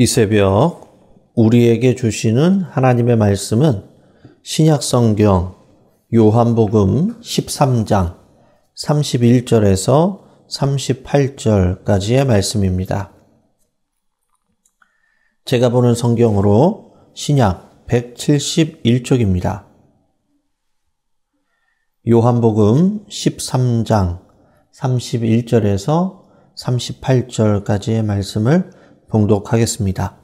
이 새벽 우리에게 주시는 하나님의 말씀은 신약성경 요한복음 13장 31절에서 38절까지의 말씀입니다. 제가 보는 성경으로 신약 171쪽입니다. 요한복음 13장 31절에서 38절까지의 말씀을 봉독하겠습니다.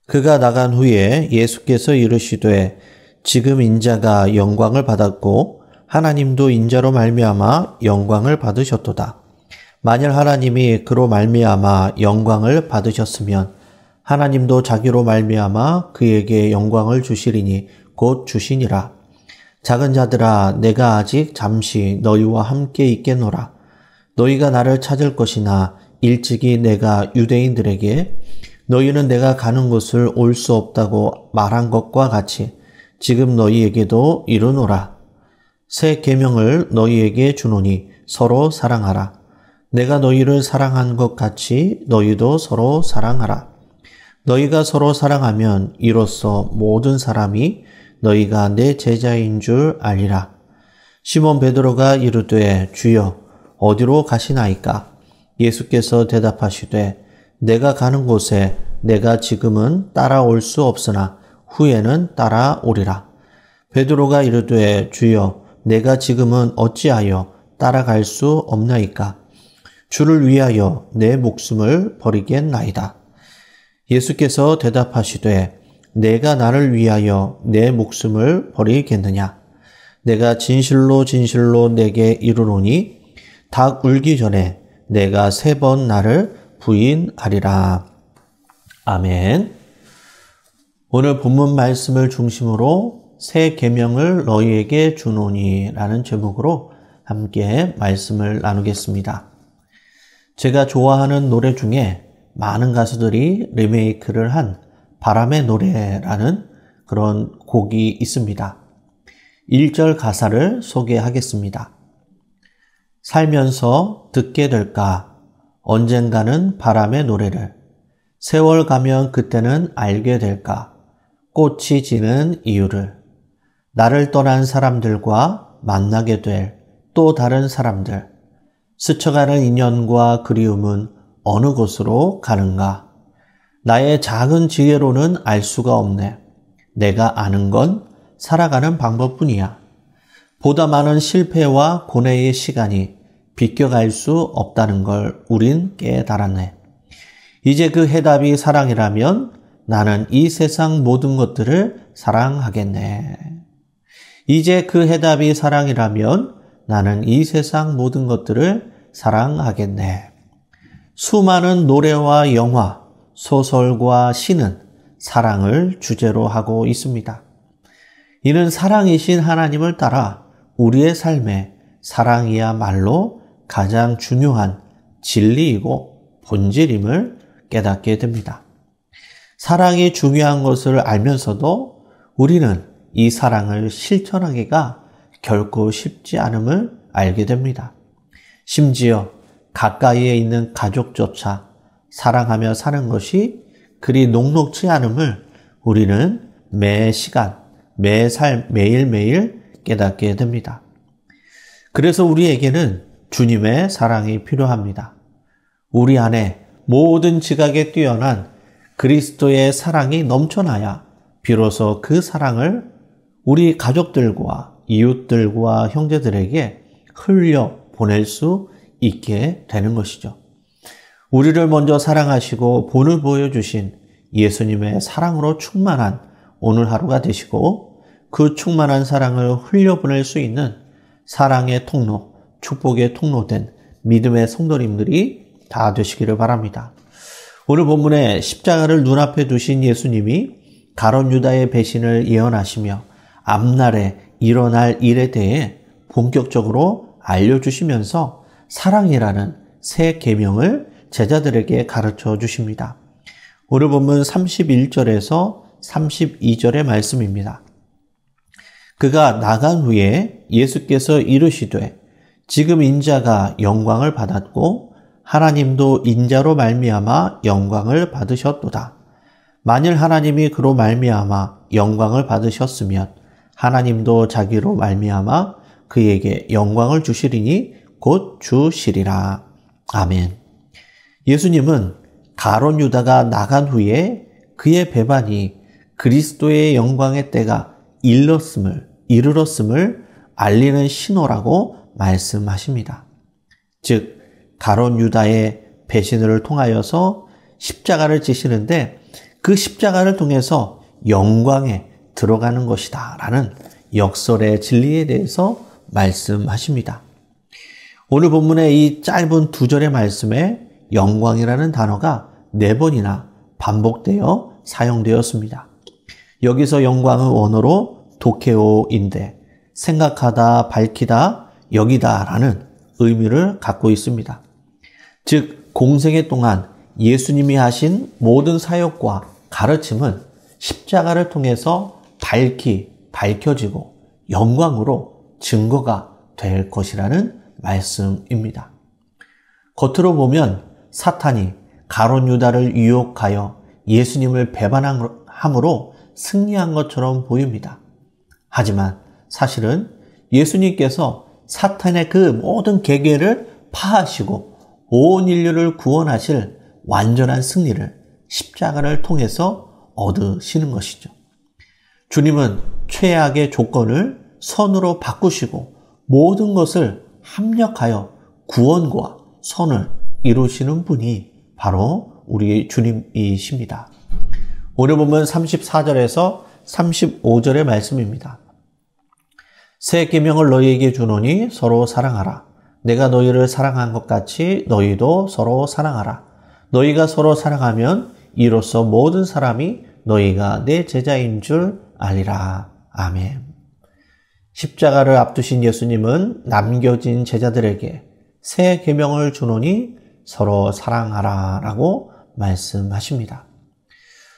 그가 나간 후에 예수께서 이르시되 지금 인자가 영광을 받았고 하나님도 인자로 말미암아 영광을 받으셨도다. 만일 하나님이 그로 말미암아 영광을 받으셨으면 하나님도 자기로 말미암아 그에게 영광을 주시리니 곧 주시니라. 작은 자들아, 내가 아직 잠시 너희와 함께 있겠노라. 너희가 나를 찾을 것이나 일찍이 내가 유대인들에게 너희는 내가 가는 곳을 올 수 없다고 말한 것과 같이 지금 너희에게도 이르노라. 새 계명을 너희에게 주노니 서로 사랑하라. 내가 너희를 사랑한 것 같이 너희도 서로 사랑하라. 너희가 서로 사랑하면 이로써 모든 사람이 너희가 내 제자인 줄 알리라. 시몬 베드로가 이르되 주여 어디로 가시나이까? 예수께서 대답하시되 내가 가는 곳에 내가 지금은 따라올 수 없으나 후에는 따라오리라. 베드로가 이르되 주여 내가 지금은 어찌하여 따라갈 수 없나이까? 주를 위하여 내 목숨을 버리겠나이다. 예수께서 대답하시되 내가 나를 위하여 내 목숨을 버리겠느냐? 내가 진실로 진실로 내게 이르노니 닭 울기 전에 내가 3번 나를 부인하리라. 아멘. 오늘 본문 말씀을 중심으로 새 계명을 너희에게 주노니 라는 제목으로 함께 말씀을 나누겠습니다. 제가 좋아하는 노래 중에 많은 가수들이 리메이크를 한 바람의 노래라는 그런 곡이 있습니다. 1절 가사를 소개하겠습니다. 살면서 듣게 될까 언젠가는 바람의 노래를 세월 가면 그때는 알게 될까 꽃이 지는 이유를 나를 떠난 사람들과 만나게 될 또 다른 사람들 스쳐가는 인연과 그리움은 어느 곳으로 가는가 나의 작은 지혜로는 알 수가 없네. 내가 아는 건 살아가는 방법뿐이야. 보다 많은 실패와 고뇌의 시간이 비껴갈 수 없다는 걸 우린 깨달았네. 이제 그 해답이 사랑이라면 나는 이 세상 모든 것들을 사랑하겠네. 이제 그 해답이 사랑이라면 나는 이 세상 모든 것들을 사랑하겠네. 수많은 노래와 영화, 소설과 시는 사랑을 주제로 하고 있습니다. 이는 사랑이신 하나님을 따라 우리의 삶에 사랑이야말로 가장 중요한 진리이고 본질임을 깨닫게 됩니다. 사랑이 중요한 것을 알면서도 우리는 이 사랑을 실천하기가 결코 쉽지 않음을 알게 됩니다. 심지어 가까이에 있는 가족조차 사랑하며 사는 것이 그리 녹록지 않음을 우리는 매 시간, 매 삶, 매일매일 깨닫게 됩니다. 그래서 우리에게는 주님의 사랑이 필요합니다. 우리 안에 모든 지각에 뛰어난 그리스도의 사랑이 넘쳐나야 비로소 그 사랑을 우리 가족들과 이웃들과 형제들에게 흘려 보낼 수 있게 되는 것이죠. 우리를 먼저 사랑하시고 본을 보여주신 예수님의 사랑으로 충만한 오늘 하루가 되시고 그 충만한 사랑을 흘려보낼 수 있는 사랑의 통로, 축복의 통로된 믿음의 성도님들이 다 되시기를 바랍니다. 오늘 본문에 십자가를 눈앞에 두신 예수님이 가룟 유다의 배신을 예언하시며 앞날에 일어날 일에 대해 본격적으로 알려주시면서 사랑이라는 새 계명을 제자들에게 가르쳐 주십니다. 오늘 본문 31절에서 32절의 말씀입니다. 그가 나간 후에 예수께서 이르시되 지금 인자가 영광을 받았고 하나님도 인자로 말미암아 영광을 받으셨도다. 만일 하나님이 그로 말미암아 영광을 받으셨으면 하나님도 자기로 말미암아 그에게 영광을 주시리니 곧 주시리라. 아멘. 예수님은 가룟 유다가 나간 후에 그의 배반이 그리스도의 영광의 때가 이르렀음을 알리는 신호라고 말씀하십니다. 즉 가룟 유다의 배신을 통하여서 십자가를 지시는데 그 십자가를 통해서 영광에 들어가는 것이다 라는 역설의 진리에 대해서 말씀하십니다. 오늘 본문의 이 짧은 2절의 말씀에 영광이라는 단어가 4번이나 반복되어 사용되었습니다. 여기서 영광은 원어로 도케오인데 생각하다, 밝히다, 여기다 라는 의미를 갖고 있습니다. 즉 공생애 동안 예수님이 하신 모든 사역과 가르침은 십자가를 통해서 밝혀지고 영광으로 증거가 될 것이라는 말씀입니다. 겉으로 보면 사탄이 가룟 유다를 유혹하여 예수님을 배반함으로 승리한 것처럼 보입니다. 하지만 사실은 예수님께서 사탄의 그 모든 계계를 파하시고 온 인류를 구원하실 완전한 승리를 십자가를 통해서 얻으시는 것이죠. 주님은 최악의 조건을 선으로 바꾸시고 모든 것을 합력하여 구원과 선을 이루시는 분이 바로 우리 주님이십니다. 오늘 보면 34절에서 35절의 말씀입니다. 새 계명을 너희에게 주노니 서로 사랑하라. 내가 너희를 사랑한 것 같이 너희도 서로 사랑하라. 너희가 서로 사랑하면 이로써 모든 사람이 너희가 내 제자인 줄 알리라. 아멘. 십자가를 앞두신 예수님은 남겨진 제자들에게 새 계명을 주노니 서로 사랑하라 라고 말씀하십니다.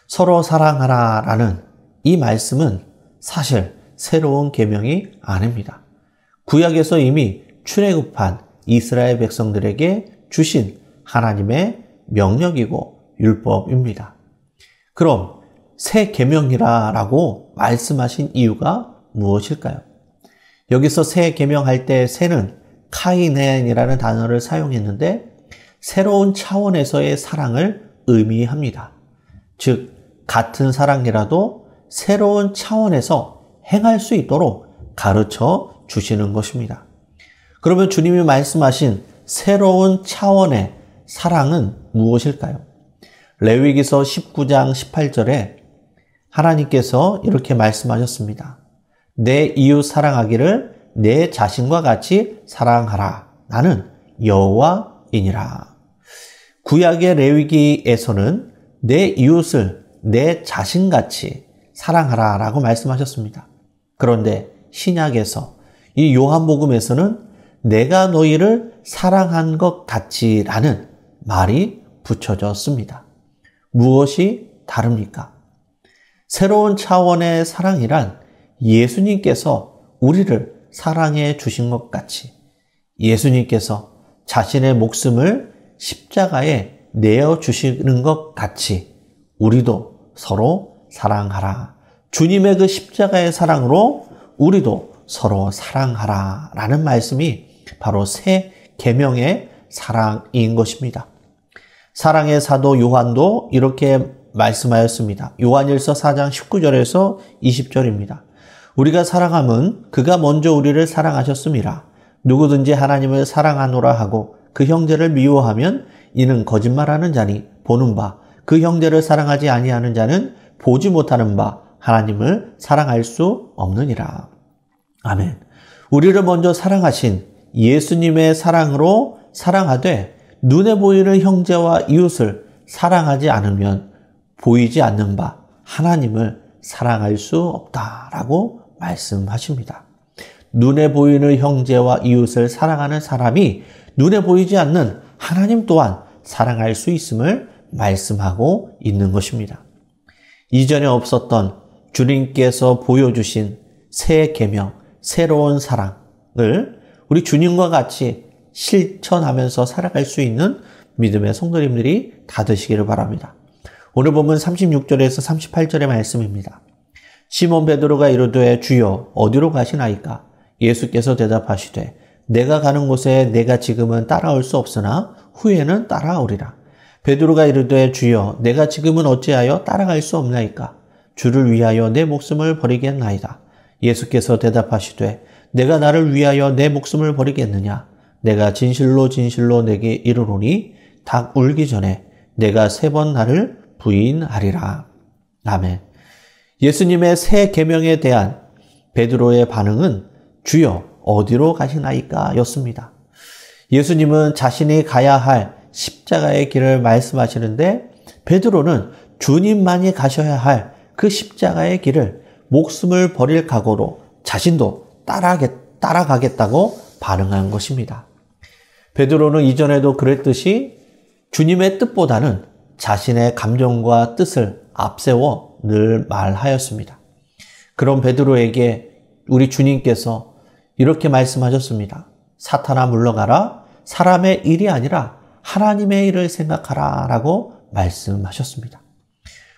서로 사랑하라 라는 이 말씀은 사실 새로운 계명이 아닙니다. 구약에서 이미 출애굽한 이스라엘 백성들에게 주신 하나님의 명령이고 율법입니다. 그럼 새 계명이라고 말씀하신 이유가 무엇일까요? 여기서 새 계명할 때 새는 카이넨이라는 단어를 사용했는데 새로운 차원에서의 사랑을 의미합니다. 즉 같은 사랑이라도 새로운 차원에서 행할 수 있도록 가르쳐 주시는 것입니다. 그러면 주님이 말씀하신 새로운 차원의 사랑은 무엇일까요? 레위기서 19장 18절에 하나님께서 이렇게 말씀하셨습니다. 내 이웃 사랑하기를 내 자신과 같이 사랑하라. 나는 여호와이니라. 구약의 레위기에서는 내 이웃을 내 자신같이 사랑하라 라고 말씀하셨습니다. 그런데 신약에서 이 요한복음에서는 내가 너희를 사랑한 것 같이 라는 말이 붙여졌습니다. 무엇이 다릅니까? 새로운 차원의 사랑이란 예수님께서 우리를 사랑해 주신 것 같이 예수님께서 자신의 목숨을 십자가에 내어 주시는 것 같이 우리도 서로 사랑하라. 주님의 그 십자가의 사랑으로 우리도 서로 사랑하라 라는 말씀이 바로 새 계명의 사랑인 것입니다. 사랑의 사도 요한도 이렇게 말씀하였습니다. 요한일서 4장 19절에서 20절입니다. 우리가 사랑함은 그가 먼저 우리를 사랑하셨음이라. 누구든지 하나님을 사랑하노라 하고 그 형제를 미워하면 이는 거짓말하는 자니 보는 바 그 형제를 사랑하지 아니하는 자는 보지 못하는 바 하나님을 사랑할 수 없느니라. 아멘. 우리를 먼저 사랑하신 예수님의 사랑으로 사랑하되 눈에 보이는 형제와 이웃을 사랑하지 않으면 보이지 않는 바 하나님을 사랑할 수 없다라고 말씀하십니다. 눈에 보이는 형제와 이웃을 사랑하는 사람이 눈에 보이지 않는 하나님 또한 사랑할 수 있음을 말씀하고 있는 것입니다. 이전에 없었던 주님께서 보여주신 새 계명, 새로운 사랑을 우리 주님과 같이 실천하면서 살아갈 수 있는 믿음의 성도님들이 다 되시기를 바랍니다. 오늘 본문 36절에서 38절의 말씀입니다. 시몬 베드로가 이르되 주여 어디로 가시나이까? 예수께서 대답하시되 내가 가는 곳에 내가 지금은 따라올 수 없으나 후에는 따라오리라. 베드로가 이르되 주여 내가 지금은 어찌하여 따라갈 수 없나이까? 주를 위하여 내 목숨을 버리겠나이다. 예수께서 대답하시되 내가 나를 위하여 내 목숨을 버리겠느냐? 내가 진실로 진실로 내게 이르노니 닭 울기 전에 내가 3번 나를 부인하리라. 아멘. 예수님의 새 계명에 대한 베드로의 반응은 주여 어디로 가시나이까 였습니다. 예수님은 자신이 가야 할 십자가의 길을 말씀하시는데 베드로는 주님만이 가셔야 할 그 십자가의 길을 목숨을 버릴 각오로 자신도 따라가겠다고 반응한 것입니다. 베드로는 이전에도 그랬듯이 주님의 뜻보다는 자신의 감정과 뜻을 앞세워 늘 말하였습니다. 그런 베드로에게 우리 주님께서 이렇게 말씀하셨습니다. 사탄아 물러가라. 사람의 일이 아니라 하나님의 일을 생각하라 라고 말씀하셨습니다.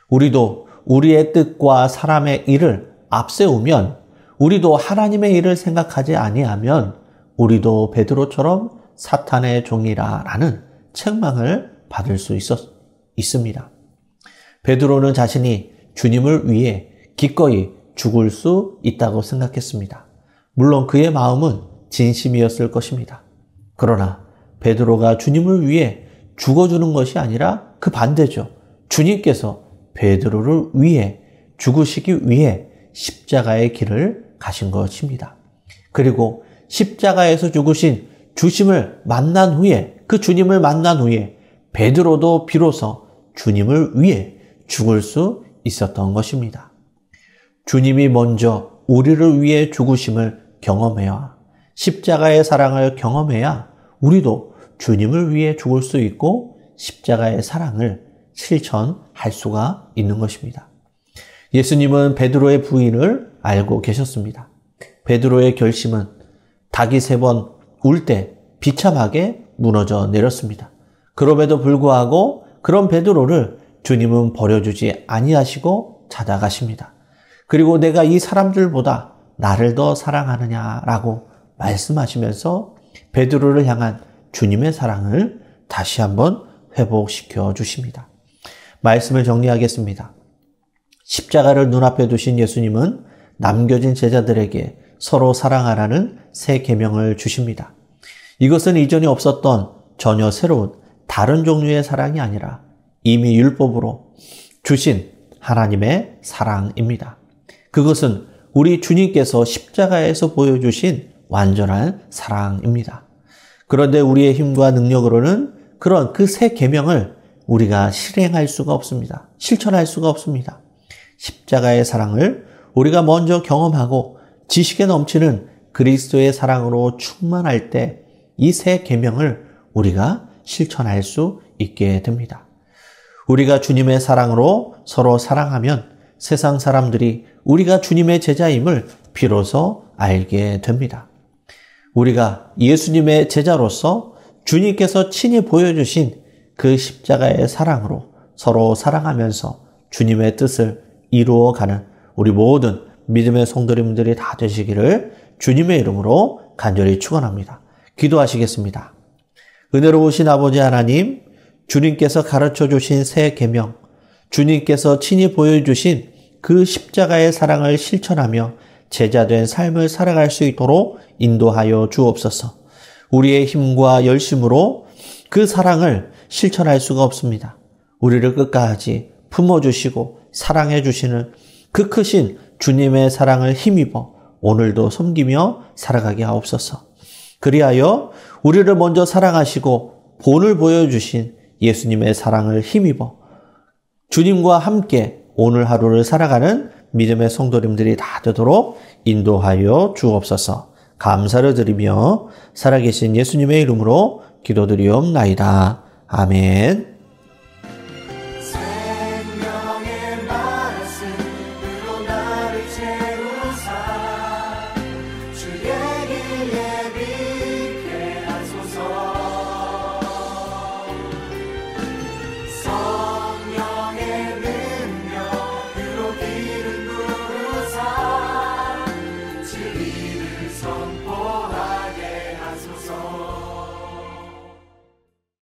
우리도 우리의 뜻과 사람의 일을 앞세우면, 우리도 하나님의 일을 생각하지 아니하면 우리도 베드로처럼 사탄의 종이라 라는 책망을 받을 수 있습니다. 베드로는 자신이 주님을 위해 기꺼이 죽을 수 있다고 생각했습니다. 물론 그의 마음은 진심이었을 것입니다. 그러나 베드로가 주님을 위해 죽어주는 것이 아니라 그 반대죠. 주님께서 베드로를 위해 죽으시기 위해 십자가의 길을 가신 것입니다. 그리고 십자가에서 죽으신 주님을 만난 후에, 그 주님을 만난 후에 베드로도 비로소 주님을 위해 죽을 수 있었던 것입니다. 주님이 먼저 우리를 위해 죽으심을 경험해야, 십자가의 사랑을 경험해야 우리도 주님을 위해 죽을 수 있고 십자가의 사랑을 실천할 수가 있는 것입니다. 예수님은 베드로의 부인을 알고 계셨습니다. 베드로의 결심은 닭이 3번 울 때 비참하게 무너져 내렸습니다. 그럼에도 불구하고 그런 베드로를 주님은 버려주지 아니하시고 찾아가십니다. 그리고 내가 이 사람들보다 나를 더 사랑하느냐라고 말씀하시면서 베드로를 향한 주님의 사랑을 다시 한번 회복시켜 주십니다. 말씀을 정리하겠습니다. 십자가를 눈앞에 두신 예수님은 남겨진 제자들에게 서로 사랑하라는 새 계명을 주십니다. 이것은 이전에 없었던 전혀 새로운 다른 종류의 사랑이 아니라 이미 율법으로 주신 하나님의 사랑입니다. 그것은 우리 주님께서 십자가에서 보여주신 완전한 사랑입니다. 그런데 우리의 힘과 능력으로는 그런 그 새 계명을 우리가 실행할 수가 없습니다. 실천할 수가 없습니다. 십자가의 사랑을 우리가 먼저 경험하고 지식에 넘치는 그리스도의 사랑으로 충만할 때 이 새 계명을 우리가 실천할 수 있게 됩니다. 우리가 주님의 사랑으로 서로 사랑하면 세상 사람들이 우리가 주님의 제자임을 비로소 알게 됩니다. 우리가 예수님의 제자로서 주님께서 친히 보여주신 그 십자가의 사랑으로 서로 사랑하면서 주님의 뜻을 이루어가는 우리 모든 믿음의 성도님들이 다 되시기를 주님의 이름으로 간절히 축원합니다. 기도하시겠습니다. 은혜로우신 아버지 하나님, 주님께서 가르쳐 주신 새 계명, 주님께서 친히 보여주신 그 십자가의 사랑을 실천하며 제자된 삶을 살아갈 수 있도록 인도하여 주옵소서. 우리의 힘과 열심으로 그 사랑을 실천할 수가 없습니다. 우리를 끝까지 품어주시고 사랑해 주시는 그 크신 주님의 사랑을 힘입어 오늘도 섬기며 살아가게 하옵소서. 그리하여 우리를 먼저 사랑하시고 본을 보여주신 예수님의 사랑을 힘입어 주님과 함께 오늘 하루를 살아가는 믿음의 성도님들이 다 되도록 인도하여 주옵소서. 감사를 드리며 살아계신 예수님의 이름으로 기도드리옵나이다. 아멘.